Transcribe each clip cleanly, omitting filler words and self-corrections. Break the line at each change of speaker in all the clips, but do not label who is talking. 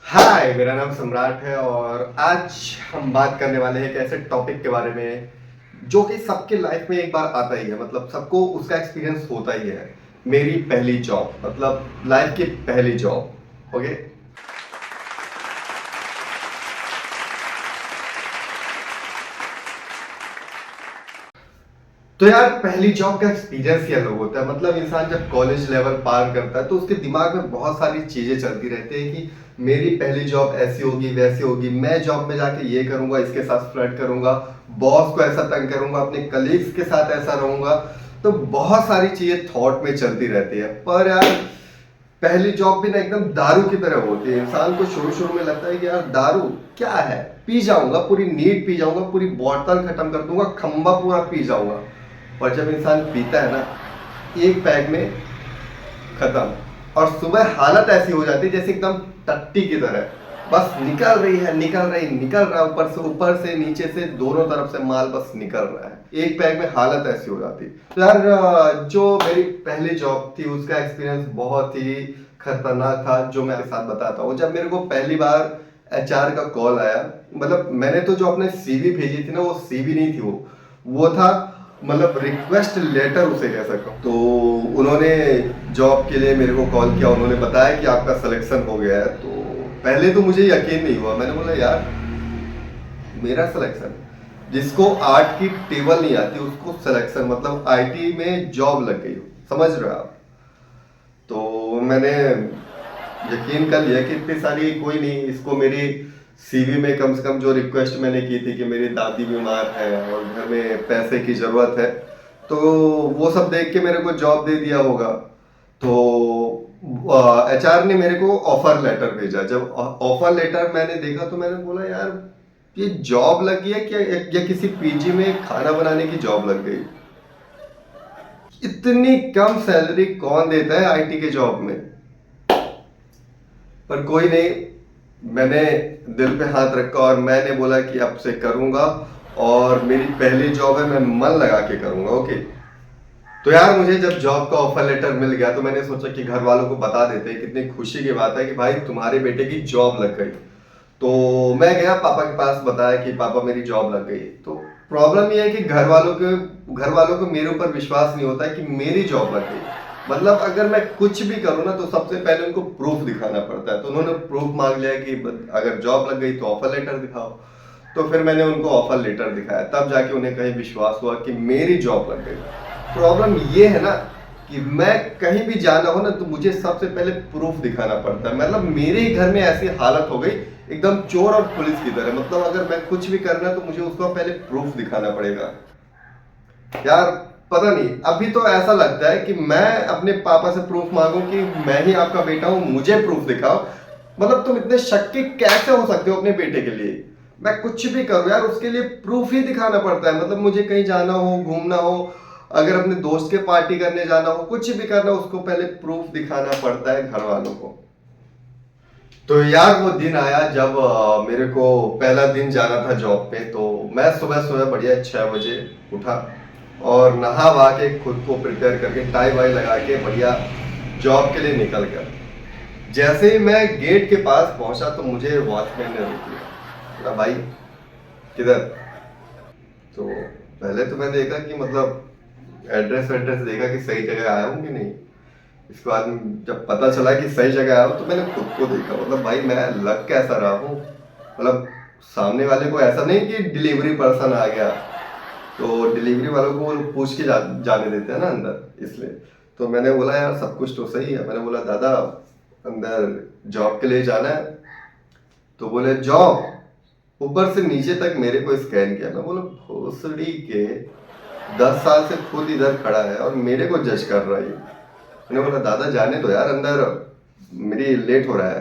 हाय, मेरा नाम सम्राट है और आज हम बात करने वाले हैं एक ऐसे टॉपिक के बारे में जो कि सबके लाइफ में एक बार आता ही है। मतलब सबको उसका एक्सपीरियंस होता ही है। मेरी पहली जॉब, मतलब लाइफ की पहली जॉब। ओके। तो यार, पहली जॉब का एक्सपीरियंस ही अलग होता है। मतलब इंसान जब कॉलेज लेवल पार करता है तो उसके दिमाग में बहुत सारी चीजें चलती रहती है कि मेरी पहली जॉब ऐसी होगी, वैसी होगी, मैं जॉब में जाके ये करूंगा, इसके साथ फ्लर्ट करूंगा, बॉस को ऐसा तंग करूंगा, अपने कलीग्स के साथ ऐसा रहूंगा। तो बहुत सारी चीजें थॉट में चलती रहती है। पर यार, पहली जॉब भी ना एकदम दारू की तरह होती है। इंसान को शुरू शुरू में लगता है कि यार दारू क्या है, पी जाऊंगा, पूरी नीड पी जाऊंगा, पूरी बोतल खत्म कर दूंगा, खंबा पूरा पी जाऊंगा। और जब इंसान पीता है ना, एक पैग में खत्म। और सुबह हालत ऐसी हो जाती है जैसे एकदम टट्टी की तरह, बस निकल रही है, निकल रही, निकल रहा है, ऊपर से नीचे से दोनों तरफ से माल बस निकल रहा है। एक पैग में हालत ऐसी हो जाती। तो यार, जो मेरी पहली जॉब थी उसका एक्सपीरियंस बहुत ही खतरनाक था, जो मैं आपके साथ बताता हूँ। जब मेरे को पहली बार एचआर का कॉल आया, मतलब मैंने तो जो अपने सीवी भेजी थी ना, वो सीवी नहीं थी, वो था मतलब रिक्वेस्ट लेटर उसे कह सकता हूँ। तो उन्होंने जॉब के लिए मेरे को कॉल किया, उन्होंने बताया कि आपका सिलेक्शन हो गया है। तो पहले तो मुझे यकीन नहीं हुआ। मैंने बोला यार, मेरा सिलेक्शन, जिसको आर्ट की टेबल नहीं आती उसको सिलेक्शन, मतलब आईटी में जॉब लग गई हो, समझ रहे हो आप। तो मैंने यकीन कर लिया कि इतनी सारी कोई नहीं, इसको मेरी सीवी में कम से कम जो रिक्वेस्ट मैंने की थी कि मेरी दादी बीमार है और घर में पैसे की ज़रूरत है, तो वो सब देख के मेरे को जॉब दे दिया होगा। तो एचआर ने मेरे को ऑफर लेटर भेजा। जब ऑफर लेटर मैंने देखा तो मैंने बोला यार, ये जॉब लग गई है क्या, या किसी पीजी में खाना बनाने की जॉब लग गई। इतनी कम सैलरी कौन देता है आईटी के जॉब में। पर कोई नहीं, मैंने दिल पे हाथ रखा और मैंने बोला कि अब से करूंगा। और मेरी पहली जॉब है, मैं मन लगा के करूंगा। ओके। तो यार, मुझे जब जॉब का ऑफर लेटर मिल गया तो मैंने सोचा कि घर वालों को बता देते हैं, कितनी खुशी की बात है कि भाई तुम्हारे बेटे की जॉब लग गई। तो मैं गया पापा के पास, बताया कि पापा मेरी जॉब लग गई। तो प्रॉब्लम ये है कि घर वालों को मेरे ऊपर विश्वास नहीं होता है कि मेरी जॉब लग गई। मतलब अगर मैं कुछ भी करूँ ना तो सबसे पहले उनको प्रूफ दिखाना पड़ता है। तो उन्होंने प्रूफ मांग लिया कि अगर जॉब लग गई तो ऑफर लेटर दिखाओ। तो फिर मैंने उनको ऑफर लेटर दिखाया, तब जाके उन्हें कहीं विश्वास हुआ कि मेरी जॉब लग गई। प्रॉब्लम ये है ना कि मैं कहीं भी जाना हो ना तो मुझे सबसे पहले प्रूफ दिखाना पड़ता है। मतलब मेरे ही घर में ऐसी हालत हो गई, एकदम चोर और पुलिस की तरह। मतलब अगर मैं कुछ भी करना तो मुझे उसका पहले प्रूफ दिखाना पड़ेगा। यार, पता नहीं, अभी तो ऐसा लगता है कि मैं अपने पापा से प्रूफ मांगू कि मैं ही आपका बेटा हूं, मुझे प्रूफ दिखाओ। मतलब तुम इतने शक्की कैसे हो सकते हो अपने बेटे के लिए। मैं कुछ भी करूं यार, उसके लिए प्रूफ ही दिखाना पड़ता है। मतलब मुझे कहीं जाना हो, घूमना हो, अगर अपने दोस्त के पार्टी करने जाना हो, कुछ भी करना हो, उसको पहले प्रूफ दिखाना पड़ता है घर वालों को। तो यार, वो दिन आया जब मेरे को पहला दिन जाना था जॉब पे। तो मैं सुबह सुबह बढ़िया 6 बजे उठा और नहा वहा के खुद को प्रिपेयर करके टाई वाई लगा के बढ़िया जॉब के लिए निकल गया। जैसे ही मैं गेट के पास पहुंचा तो मुझे वॉचमैन ने रोक लिया। बोला, भाई किधर। तो पहले तो मैं देखा कि मतलब एड्रेस वेड्रेस देखा कि सही जगह आया हूँ कि नहीं। इसके बाद जब पता चला कि सही जगह आया हूँ तो मैंने खुद को देखा। मतलब भाई, मैं लग कैसा रहा हूँ। मतलब सामने वाले को ऐसा नहीं कि डिलीवरी पर्सन आ गया, तो डिलीवरी वालों को वो पूछ के जाने देते हैं ना अंदर, इसलिए। तो मैंने बोला यार, सब कुछ तो सही है। मैंने बोला दादा, अंदर जॉब के लिए जाना है। तो बोले जॉब, ऊपर से नीचे तक मेरे को स्कैन किया। मैं बोला भोसड़ी के, 10 साल से खुद इधर खड़ा है और मेरे को जज कर रहा है। मैंने बोला दादा जाने दो यार अंदर, मेरी लेट हो रहा है।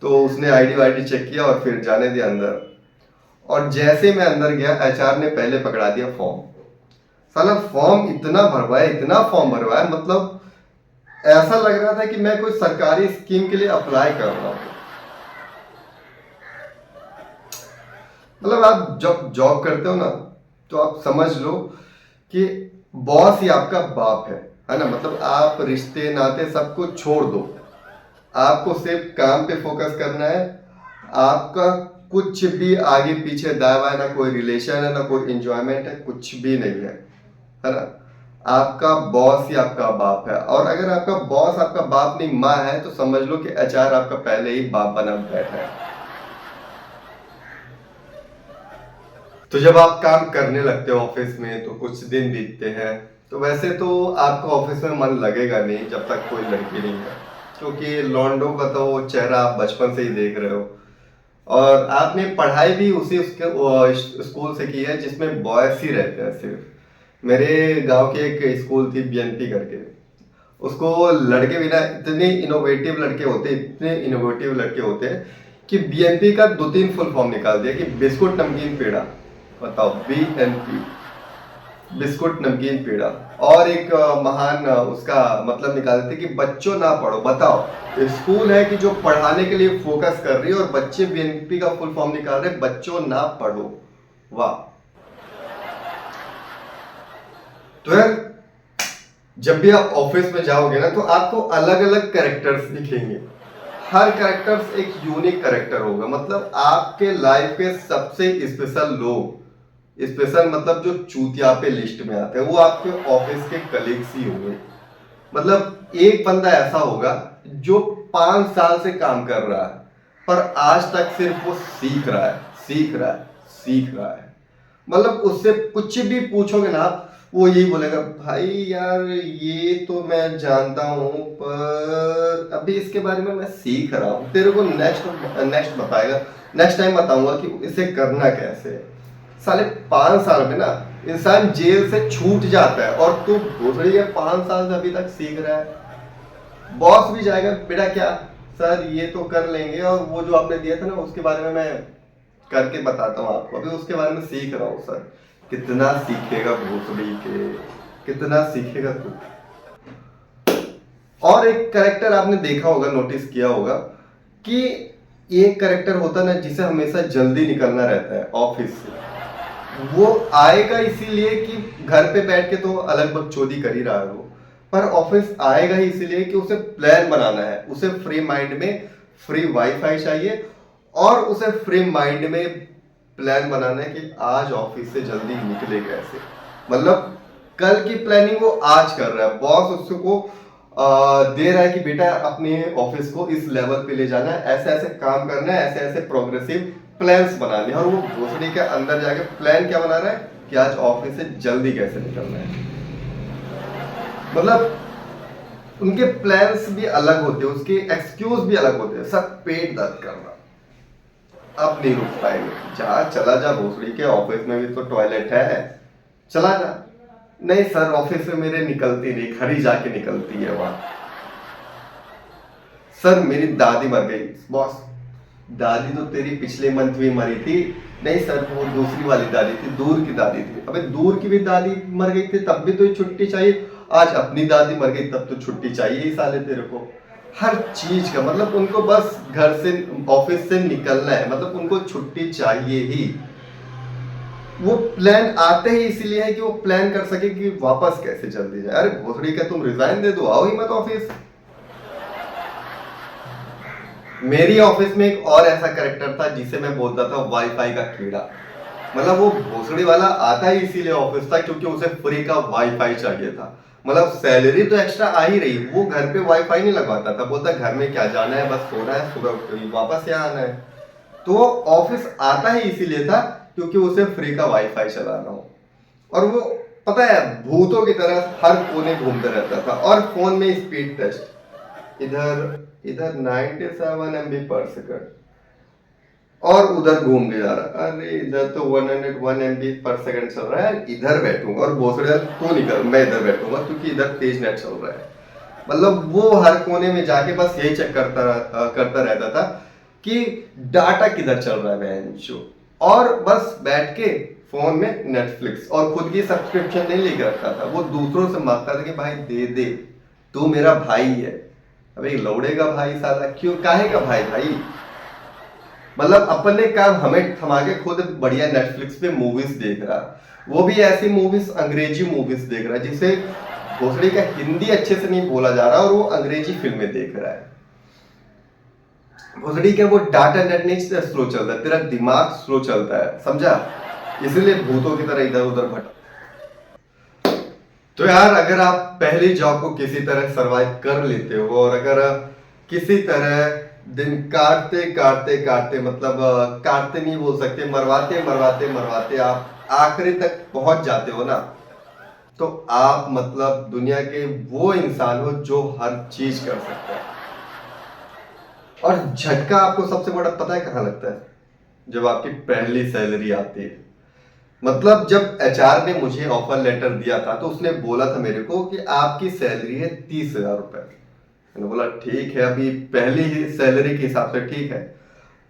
तो उसने आईडी वाईडी चेक किया और फिर जाने दिया अंदर। और जैसे मैं अंदर गया, एचआर ने पहले पकड़ा दिया फॉर्म। साला फॉर्म इतना भरवाया, इतना फॉर्म भरवाया, मतलब ऐसा लग रहा था कि मैं कोई सरकारी स्कीम के लिए अप्लाई कर रहा हूँ। मतलब आप जब जॉब करते हो ना, तो आप समझ लो कि बॉस ही आपका बाप है ना। मतलब आप रिश्ते नाते सबको छोड़ दो, आपको सिर्फ काम पे फोकस करना है। आपका कुछ भी आगे पीछे दाया बाया, ना कोई रिलेशन है, ना कोई इंजॉयमेंट है, कुछ भी नहीं है ना। आपका बॉस ही आपका बाप है, और अगर आपका बॉस आपका बाप नहीं माँ है तो समझ लो कि एचआर आपका पहले ही बाप बना बैठा है। तो जब आप काम करने लगते हो ऑफिस में तो कुछ दिन बीतते हैं, तो वैसे तो आपका ऑफिस में मन लगेगा नहीं जब तक कोई लड़की नहीं है, क्योंकि लॉन्डो का तो वो चेहरा आप बचपन से ही देख रहे हो। और आपने पढ़ाई भी उसी उसके स्कूल से की है जिसमें बॉयज ही रहते हैं सिर्फ। मेरे गांव की एक स्कूल थी बीएनपी करके, उसको लड़के भी ना इतने इनोवेटिव लड़के होते, इतने इनोवेटिव लड़के होते हैं कि बीएनपी का 2-3 फुल फॉर्म निकाल दिया कि बिस्कुट नमकीन पेड़ा। बताओ, बीएनपी, बिस्कुट नमकीन पेड़ा। और एक महान उसका मतलब निकाल देते कि बच्चों ना पढ़ो। बताओ, स्कूल है कि जो पढ़ाने के लिए फोकस कर रही है और बच्चे बीएनपी का फुल फॉर्म निकाल रहे, बच्चों ना पढ़ो। वाह। तो यार, जब भी आप ऑफिस में जाओगे ना तो आपको अलग अलग कैरेक्टर्स दिखेंगे। हर कैरेक्टर्स एक यूनिक कैरेक्टर होगा, मतलब आपके लाइफ के सबसे स्पेशल लोग, स्पेशल मतलब जो चूतिया पे लिस्ट में आते हैं, वो आपके ऑफिस के कलीग्स ही होंगे। मतलब एक बंदा ऐसा होगा जो 5 साल से काम कर रहा है पर आज तक सिर्फ वो सीख रहा है, सीख रहा है, सीख रहा है। मतलब उससे कुछ भी पूछोगे ना आप, वो यही बोलेगा, भाई यार ये तो मैं जानता हूँ पर अभी इसके बारे में मैं सीख रहा हूँ, तेरे को नेक्स्ट नेक्स्ट बताएगा, नेक्स्ट टाइम बताऊंगा कि इसे करना कैसे है। साले 5 साल में ना इंसान जेल से छूट जाता है और तू भोसड़ी है 5 साल से अभी तक सीख रहा है। बॉस भी जाएगा, बेटा क्या सर ये तो कर लेंगे, और वो जो आपने दिया था ना उसके बारे में मैं करके बताता हूँ आपको, अभी उसके बारे में सीख रहा हूँ सर। कितना सीखेगा भोसड़ी के, कितना सीखेगा तू। और एक करेक्टर आपने देखा होगा, नोटिस किया होगा कि एक करेक्टर होता है ना जिसे हमेशा जल्दी निकलना रहता है ऑफिस से। वो आएगा इसीलिए कि घर पे बैठ के तो अलग बकचोदी कर ही रहा है वो, पर ऑफिस आएगा ही इसीलिए कि उसे प्लान बनाना है, उसे फ्री माइंड में फ्री वाईफाई चाहिए, और उसे फ्री माइंड में प्लान बनाना है कि आज ऑफिस से जल्दी निकले कैसे। मतलब कल की प्लानिंग वो आज कर रहा है, बॉस उसको दे रहा है कि बेटा अपने ऑफिस को इस लेवल पे ले जाना है, ऐसे ऐसे काम करना है, ऐसे ऐसे प्रोग्रेसिव प्लान्स बनाने हैं, और वो भोसड़ी के अंदर जाके प्लान क्या बना रहा है कि आज ऑफिस से जल्दी कैसे निकलना है। मतलब उनके प्लान्स भी अलग होते हैं, उसके एक्सक्यूज भी अलग होते हैं। सब पेट दर्द करना, अब नहीं रुक पाएंगे, जा चला जा भोसड़ी के, ऑफिस में भी तो टॉयलेट है, चला जा। नहीं सर ऑफिस में मेरे निकलती नहीं, घर ही जाके निकलती है वहां। सर मेरी दादी मर गई। बॉस, दादी तो तेरी पिछले मंथ भी मरी थी। नहीं सर वो दूसरी वाली दादी थी, दूर की दादी थी। अबे दूर की भी दादी मर गई थी तब भी तो छुट्टी चाहिए, आज अपनी दादी मर गई तब तो छुट्टी चाहिए ही साले तेरे को। हर चीज का मतलब उनको बस घर से ऑफिस से निकलना है, मतलब उनको छुट्टी चाहिए ही। वो प्लान आते ही इसीलिए है कि वो प्लान कर सके कि वापस कैसे जल्दी जाए। अरे भोसड़ी का तुम रिजाइन दे दो, आओ ही मत ऑफिस। मेरी ऑफिस में एक और ऐसा कैरेक्टर था जिसे मैं बोलता था वाईफाई का कीड़ा। मतलब वो भोसड़ी वाला आता ही इसीलिए ऑफिस था क्योंकि उसे फ्री का वाईफाई चाहिए था। मतलब सैलरी तो एक्स्ट्रा आ ही रही, वो घर पे वाईफाई नहीं लगवाता था, बोलता घर में क्या जाना है, बस सोना है, सुबह उठ के वापस यहाँ आना है। तो ऑफिस आता ही इसीलिए था क्योंकि उसे फ्री का वाईफाई चलाना हो। और वो पता है भूतों की तरह हर कोने घूमता रहता था, और फोन में स्पीड टेस्ट, इधर इधर 97 MB पर सेकंड, और उधर घूम के जा रहा, अरे इधर तो 101 MB पर सेकंड चल रहा है, इधर बैठूंगा, और भोसड़िया तो नहीं कर, मैं इधर बैठूंगा क्योंकि इधर तेज नेट चल रहा है। मतलब वो हर कोने में जाके बस यही चेक करता रहता था कि डाटा किधर चल रहा है बेंचो, और बस बैठ के फोन में नेटफ्लिक्स, और खुद की सब्सक्रिप्शन नहीं लेके रखता था, वो दूसरों से मांगता था कि भाई दे दे, तू मेरा भाई है। अबे लौड़े का भाई साला, क्यों काहे का भाई भाई। मतलब अपने काम हमें थमा के खुद बढ़िया नेटफ्लिक्स पे मूवीज देख रहा, वो भी ऐसी मूवीज, अंग्रेजी मूवीज देख रहा जिसे भोसड़ी का हिंदी अच्छे से नहीं बोला जा रहा, और वो अंग्रेजी फिल्में देख रहा है। भोसड़ी क्या, वो डाटा नेट नहीं स्लो चलता है, तेरा दिमाग स्लो चलता है, समझा? इसीलिए भूतों की तरह इधर उधर भटक। तो यार अगर आप पहली जॉब को किसी तरह सरवाइव कर लेते हो और अगर किसी तरह दिन काटते काटते काटते, मतलब काटते नहीं बोल सकते, मरवाते मरवाते मरवाते आप आखिरी तक पहुंच जाते हो ना, तो आप मतलब दुनिया के वो इंसान हो जो हर चीज कर सकते हैं। और झटका आपको सबसे बड़ा पता है कहाँ लगता है? जब आपकी पहली सैलरी आती है। मतलब जब एचआर ने मुझे ऑफर लेटर दिया था तो उसने बोला था मेरे को कि आपकी सैलरी है 30,000 रुपए। मैंने बोला ठीक है, अभी पहली ही सैलरी के हिसाब से ठीक है,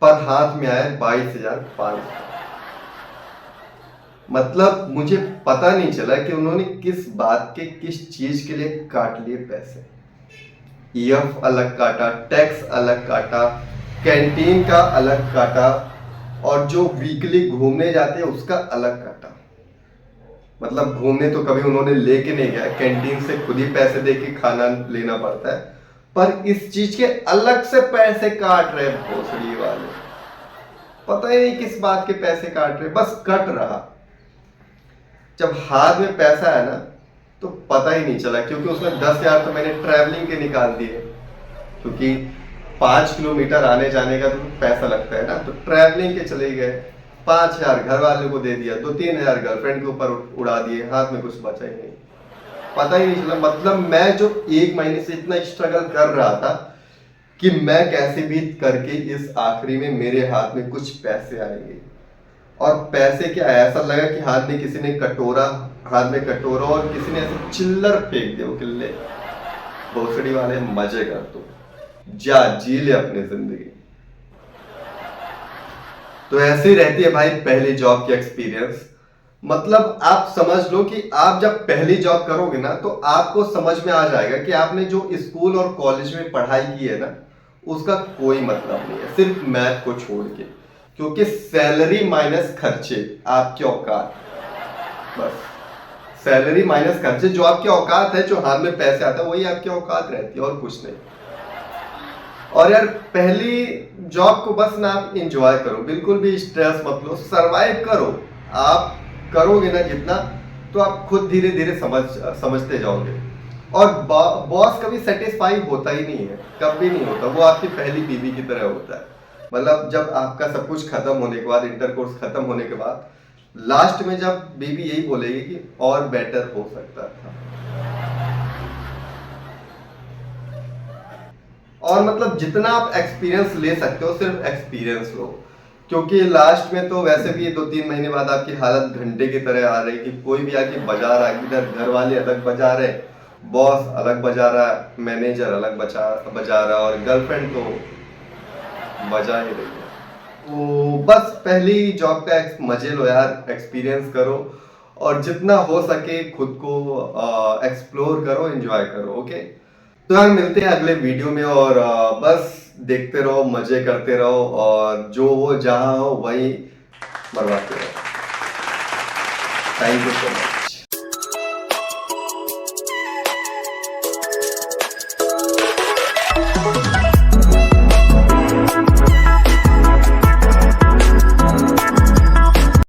पर हाथ में आया 22,500। मतलब मुझे पता नहीं चला कि उन्होंने किस बात के किस चीज के लिए काट लिए पैसे। ईएफ अलग काटा, टैक्स अलग काटा, कैंटीन का अलग काटा, और जो वीकली घूमने जाते हैं उसका अलग काटा। मतलब घूमने तो कभी उन्होंने लेके नहीं गया, कैंटीन से खुद ही पैसे दे के खाना लेना पड़ता है, पर इस चीज के अलग से पैसे काट रहे भोसड़ी वाले। पता ही नहीं किस बात के पैसे काट रहे, बस कट रहा। जब हाथ में पैसा है ना तो पता ही नहीं चला, क्योंकि उसमें 10,000 तो मैंने ट्रैवलिंग के निकाल दिए, क्योंकि 5 किलोमीटर आने जाने का तो पैसा लगता है ना, तो ट्रैवलिंग के चले गए। 5,000 घर वाले को दे दिया, 2-3 हजार गर्लफ्रेंड के ऊपर उड़ा दिए, हाथ में कुछ बचा ही नहीं, पता ही नहीं चला। मतलब मैं जो 1 महीने से इतना स्ट्रगल कर रहा था कि मैं कैसे भी करके इस आखिरी में मेरे हाथ में कुछ पैसे आएंगे, और पैसे क्या, ऐसा लगा कि हाथ में किसी ने कटोरा, हाथ में कटोरा और किसी ने ऐसे चिल्लर फेंक दिया, वो किल्ले। भोसड़ी वाले मजे कर तू, जा जी ले अपनी जिंदगी। तो ऐसे ही रहती है भाई पहली जॉब की एक्सपीरियंस। मतलब आप समझ लो कि आप जब पहली जॉब करोगे ना तो आपको समझ में आ जाएगा कि आपने जो स्कूल और कॉलेज में पढ़ाई की है ना उसका कोई मतलब नहीं है, सिर्फ मैथ को छोड़ के, क्योंकि सैलरी माइनस खर्चे आपकी औकात, बस सैलरी माइनस खर्चे, जो आपकी औकात है, जो हाथ में पैसे आता है वही आपकी औकात रहती है और कुछ नहीं। और यार पहली जॉब को बस ना आप इंजॉय करो, बिल्कुल भी स्ट्रेस मत लो, सरवाइव करो। आप करोगे ना जितना, तो आप खुद धीरे धीरे समझते जाओगे। और बॉस कभी सेटिस्फाई होता ही नहीं है, कभी नहीं होता, वो आपकी पहली बीवी की तरह होता है। मतलब जब आपका सब कुछ खत्म होने के बाद, इंटरकोर्स खत्म होने के बाद, लास्ट में जब बीवी यही बोलेगी कि और बेटर हो सकता था। और मतलब जितना आप एक्सपीरियंस ले सकते हो सिर्फ एक्सपीरियंस लो, क्योंकि लास्ट में तो वैसे भी 2-3 महीने बाद आपकी हालत घंटे की तरह आ रही, कि कोई भी आके बजा रहा है, इधर घर वाले अलग बजा रहे, बॉस अलग बजा रहा है, मैनेजर अलग बजा रहा है, और गर्लफ्रेंड तो बजा ही रही है। तो बस पहली जॉब का मजे लो यार, एक्सपीरियंस करो, और जितना हो सके खुद को एक्सप्लोर करो, एंजॉय करो। ओके, तो यार मिलते हैं अगले वीडियो में, और बस देखते रहो, मजे करते रहो, और जो हो जहां हो वही मरवाते रहो। Thank you so much.